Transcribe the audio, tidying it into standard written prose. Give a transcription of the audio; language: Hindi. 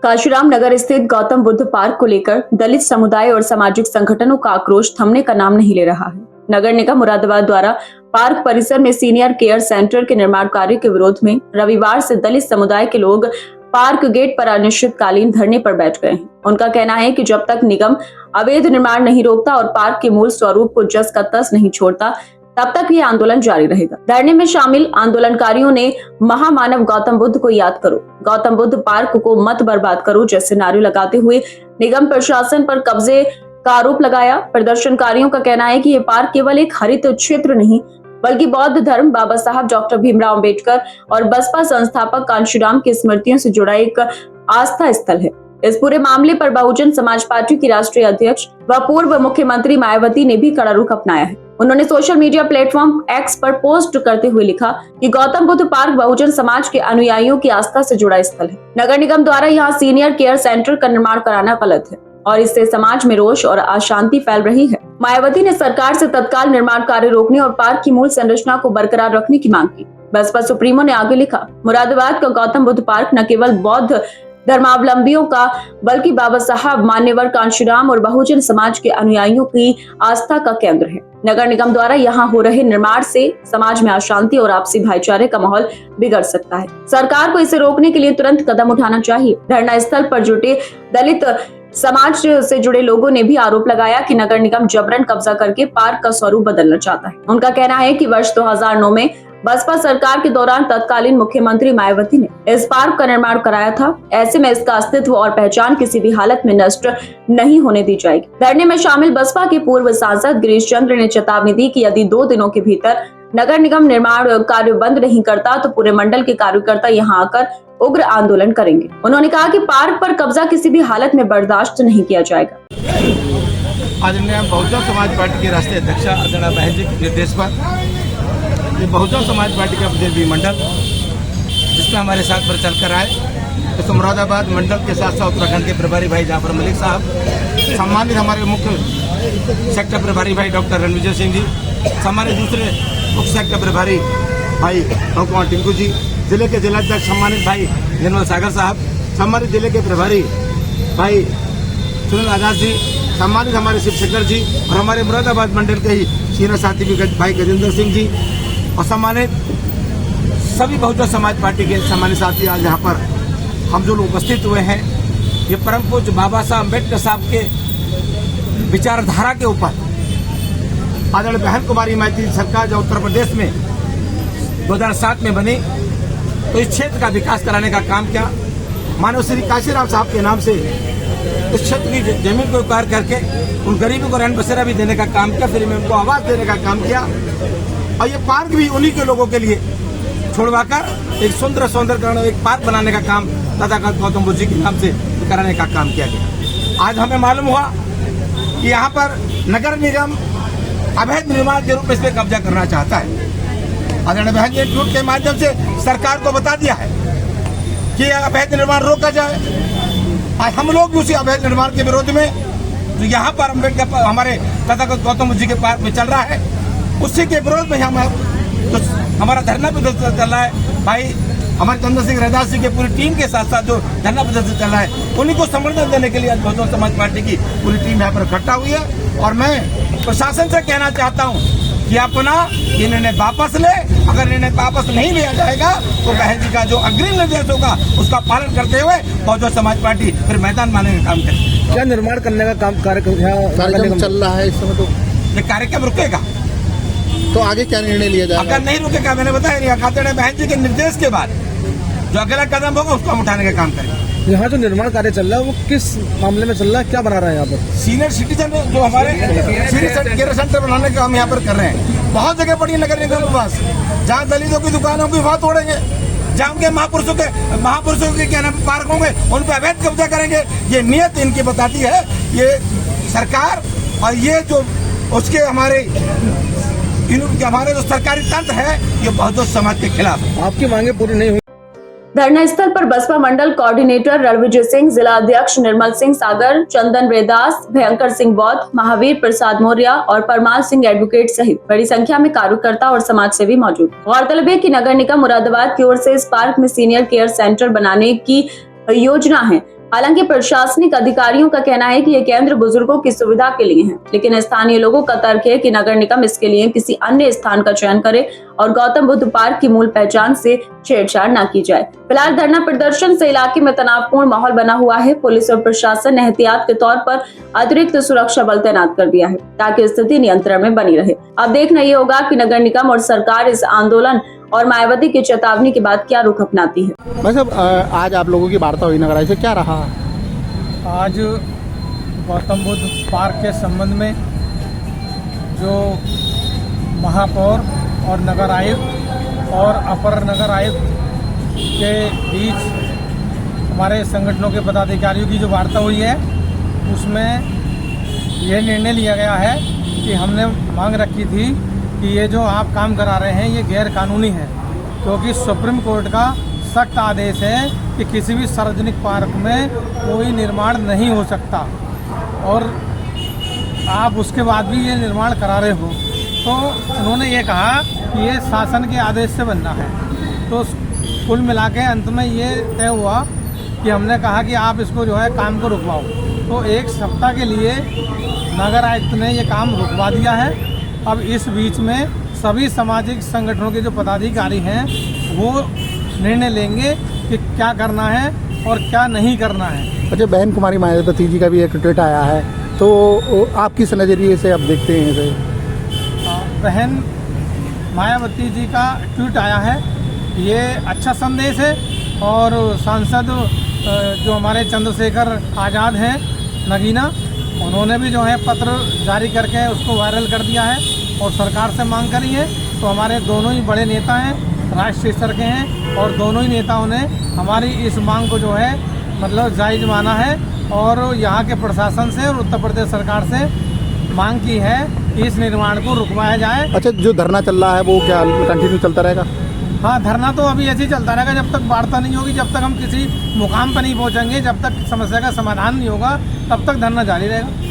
काशीराम नगर स्थित गौतम बुद्ध पार्क को लेकर दलित समुदाय और सामाजिक संगठनों का आक्रोश थमने का नाम नहीं ले रहा है। नगर निगम मुरादाबाद द्वारा पार्क परिसर में सीनियर केयर सेंटर के निर्माण कार्य के विरोध में रविवार से दलित समुदाय के लोग पार्क गेट पर अनिश्चितकालीन धरने पर बैठ गए हैं। उनका कहना है कि जब तक निगम अवैध निर्माण नहीं रोकता और पार्क के मूल स्वरूप को जस का तस नहीं छोड़ता, तब तक ये आंदोलन जारी रहेगा। धरने में शामिल आंदोलनकारियों ने महामानव गौतम बुद्ध को याद करो, गौतम बुद्ध पार्क को मत बर्बाद करो जैसे नारे लगाते हुए निगम प्रशासन पर कब्जे का आरोप लगाया। प्रदर्शनकारियों का कहना है कि ये पार्क केवल एक हरित क्षेत्र नहीं बल्कि बौद्ध धर्म, बाबा साहब डॉक्टर भीमराव अंबेडकर और बसपा संस्थापक कांशीराम की स्मृतियों से जुड़ा एक आस्था स्थल है। इस पूरे मामले पर बहुजन समाज पार्टी की राष्ट्रीय अध्यक्ष व पूर्व मुख्यमंत्री मायावती ने भी कड़ा रुख अपनाया है। उन्होंने सोशल मीडिया प्लेटफॉर्म एक्स पर पोस्ट करते हुए लिखा कि गौतम बुद्ध पार्क बहुजन समाज के अनुयायियों की आस्था से जुड़ा स्थल है। नगर निगम द्वारा यहाँ सीनियर केयर सेंटर का निर्माण कराना गलत है और इससे समाज में रोष और अशांति फैल रही है। मायावती ने सरकार से तत्काल निर्माण कार्य रोकने और पार्क की मूल संरचना को बरकरार रखने की मांग की। बसपा सुप्रीमो ने आगे लिखा, मुरादाबाद का गौतम बुद्ध पार्क न केवल बौद्ध धर्मावलंबियों का बल्कि बाबा साहब, मान्यवर कांशीराम और बहुजन समाज के अनुयायियों की आस्था का केंद्र है। नगर निगम द्वारा यहाँ हो रहे निर्माण से समाज में अशांति और आपसी भाईचारे का माहौल बिगड़ सकता है। सरकार को इसे रोकने के लिए तुरंत कदम उठाना चाहिए। धरना स्थल पर जुटे दलित समाज से जुड़े लोगों ने भी आरोप लगाया कि नगर निगम जबरन कब्जा करके पार्क का स्वरूप बदलना चाहता है। उनका कहना है कि वर्ष 2009 में बसपा सरकार के दौरान तत्कालीन मुख्यमंत्री मायावती ने इस पार्क का निर्माण कराया था। ऐसे में इसका अस्तित्व और पहचान किसी भी हालत में नष्ट नहीं होने दी जाएगी। धरने में शामिल बसपा के पूर्व सांसद गिरीश चंद्र ने चेतावनी दी कि यदि 2 दिनों के भीतर नगर निगम निर्माण कार्य बंद नहीं करता तो पूरे मंडल के कार्यकर्ता यहाँ आकर उग्र आंदोलन करेंगे। उन्होंने कहा कि पार्क पर कब्जा किसी भी हालत में बर्दाश्त नहीं किया जाएगा। आदरणीय बहुजन समाज पार्टी के राष्ट्रीय अध्यक्ष आदरणीय बहन जी के निर्देश पर ये बहुजन समाज पार्टी का प्रतिनिधि मंडल जिसमें हमारे साथ पर चलकर आए, तो मुरादाबाद मंडल के साथ साथ उत्तराखंड के प्रभारी भाई जाफर मलिक साहब, सम्मानित हमारे मुख्य सेक्टर प्रभारी भाई डॉक्टर रणविजय सिंह जी, हमारे दूसरे मुख्य सेक्टर प्रभारी भाई कुमार टिंकू जी, जिले के जिलाध्यक्ष सम्मानित भाई निर्मल सागर साहब, सम्मानित जिले के प्रभारी भाई सुनील आजाद जी, सम्मानित हमारे शिव शेखर जी और हमारे मुरादाबाद मंडल के ही सीनियर साथी भाई गजेंद्र सिंह जी और सम्मानित सभी बहुजन समाज पार्टी के सम्मानित साथी आज यहाँ पर हम जो लोग उपस्थित हुए हैं, ये परम पूज्य बाबा साहब अम्बेडकर साहब के विचारधारा के ऊपर आदरणीय बहन कुमारी मैत्री सरकार जो उत्तर प्रदेश में 2007 में बनी, तो इस क्षेत्र का विकास कराने का काम किया। मानव श्री काशीराम साहब के नाम से इस क्षेत्र की जमीन को उपकार करके उन गरीबों को रहन बसेरा भी देने का काम किया, फिर में उनको आवाज देने का काम किया और ये पार्क भी उन्हीं के लोगों के लिए छोड़वाकर एक सौंदर्यकरण, एक पार्क बनाने का काम तथागत गौतम बुद्ध जी के नाम से कराने का काम किया गया। आज हमें मालूम हुआ कि यहाँ पर नगर निगम अवैध निर्माण के रूप में इस पर कब्जा करना चाहता है। आदरणीय बहन जी ने ट्वीट के माध्यम से सरकार को बता दिया है कि अवैध निर्माण रोका जाए। आज हम लोग भी उसी अवैध निर्माण के विरोध में जो यहाँ पर अम्बेडकर हमारे तथागत गौतम बुद्ध जी के पार्क में चल रहा है, उसी के विरोध में हम तो हमारा धरना प्रदर्शन चल रहा है। भाई हमारे चंद्र सिंह रैदास जी के पूरी टीम के साथ साथ जो धरना प्रदर्शन चल रहा है, उन्हीं को समर्थन देने के लिए आज बहुजन समाज पार्टी की पूरी टीम यहाँ पर इकट्ठा हुई है। और मैं प्रशासन से कहना चाहता हूँ कि अपना इन्हें वापस ले, अगर इन्हें वापस नहीं लिया जाएगा तो बहन जी का जो अग्रिम निर्देश होगा उसका पालन करते हुए बहुजन समाज पार्टी फिर मैदान मारने का काम करेगी। क्या निर्माण करने का काम कार्यक्रम चल रहा है इस समय? तो ये कार्यक्रम रुकेगा तो आगे क्या निर्णय लिया जाएगा? अगर नहीं रुकेगा, मैंने बताया नहीं, आदरणीय बहन जी के निर्देश के बाद जो अगला कदम होगा उसको हम उठाने का काम करेंगे। यहाँ जो निर्माण कार्य चल रहा है वो किस मामले में चल रहा है, क्या बना रहा है यहाँ पर? सीनियर सिटीजन जो हमारे सीनियर केयर सेंटर बनाने का हम यहाँ पर कर रहे हैं। बहुत जगह पड़ी है नगर निगम के पास, जहाँ दलितों की दुकान होगी वहाँ तोड़ेंगे, जहाँ उनके महापुरुषों के क्या नाम पार्क होंगे उन पर अवैध कब्जा करेंगे। ये नियत इनकी बताती है ये सरकार, और ये जो उसके हमारे जो सरकारी तंत्र है ये बहुजन समाज के खिलाफ है। आपकी मांगे पूरी नहीं हुई। धरना स्थल पर बसपा मंडल कोऑर्डिनेटर रणविजय सिंह, जिला अध्यक्ष निर्मल सिंह सागर, चंदन वेदास, भयंकर सिंह बौद्ध, महावीर प्रसाद मौर्य और परमाल सिंह एडवोकेट सहित बड़ी संख्या में कार्यकर्ता और समाज सेवी मौजूद। गौरतलब है कि नगर निगम मुरादाबाद की ओर से इस पार्क में सीनियर केयर सेंटर बनाने की योजना है। हालांकि प्रशासनिक अधिकारियों का कहना है कि ये केंद्र बुजुर्गों की सुविधा के लिए है, लेकिन स्थानीय लोगों का तर्क है कि नगर निगम इसके लिए किसी अन्य स्थान का चयन करे और गौतम बुद्ध पार्क की मूल पहचान से छेड़छाड़ न की जाए। फिलहाल धरना प्रदर्शन से इलाके में तनावपूर्ण माहौल बना हुआ है। पुलिस और प्रशासन ने एहतियात के तौर पर अतिरिक्त सुरक्षा बल तैनात कर दिया है ताकि स्थिति नियंत्रण में बनी रहे। अब देखना ये होगा कि नगर निगम और सरकार इस आंदोलन और मायावती की चेतावनी के बाद क्या रुख अपनाती है। भाई साहब, आज आप लोगों की वार्ता हुई नगर से, क्या रहा? आज गौतम बुद्ध पार्क के संबंध में जो महापौर और नगर आयुक्त और अपर नगर आयुक्त के बीच हमारे संगठनों के पदाधिकारियों की जो वार्ता हुई है, उसमें यह निर्णय लिया गया है कि हमने मांग रखी थी कि ये जो आप काम करा रहे हैं ये गैर कानूनी है, क्योंकि सुप्रीम कोर्ट का सख्त आदेश है कि किसी भी सार्वजनिक पार्क में कोई निर्माण नहीं हो सकता और आप उसके बाद भी ये निर्माण करा रहे हो। तो उन्होंने ये कहा कि ये शासन के आदेश से बनना है। तो कुल मिला के अंत में ये तय हुआ कि हमने कहा कि आप इसको जो है काम को रुकवाओ। तो एक सप्ताह के लिए नगर आयुक्त ने ये काम रुकवा दिया है। अब इस बीच में सभी सामाजिक संगठनों के जो पदाधिकारी हैं वो निर्णय लेंगे कि क्या करना है और क्या नहीं करना है। अच्छा, बहन कुमारी मायावती जी का भी एक ट्वीट आया है, तो आप किस नज़रिए से अब देखते हैं इसे? बहन मायावती जी का ट्वीट आया है, ये अच्छा संदेश है। और सांसद जो हमारे चंद्रशेखर आज़ाद हैं नगीना, उन्होंने भी जो है पत्र जारी करके उसको वायरल कर दिया है और सरकार से मांग करी है। तो हमारे दोनों ही बड़े नेता हैं, राष्ट्रीय स्तर के हैं, और दोनों ही नेताओं ने हमारी इस मांग को जो है मतलब जायज़ माना है और यहाँ के प्रशासन से और उत्तर प्रदेश सरकार से मांग की है कि इस निर्माण को रुकवाया जाए। अच्छा, जो धरना चल रहा है वो क्या कंटिन्यू चलता रहेगा? हाँ, धरना तो अभी ऐसे ही चलता रहेगा जब तक वार्ता नहीं होगी, जब तक हम किसी मुकाम पर नहीं पहुँचेंगे, जब तक समस्या का समाधान नहीं होगा, तब तक धरना जारी रहेगा।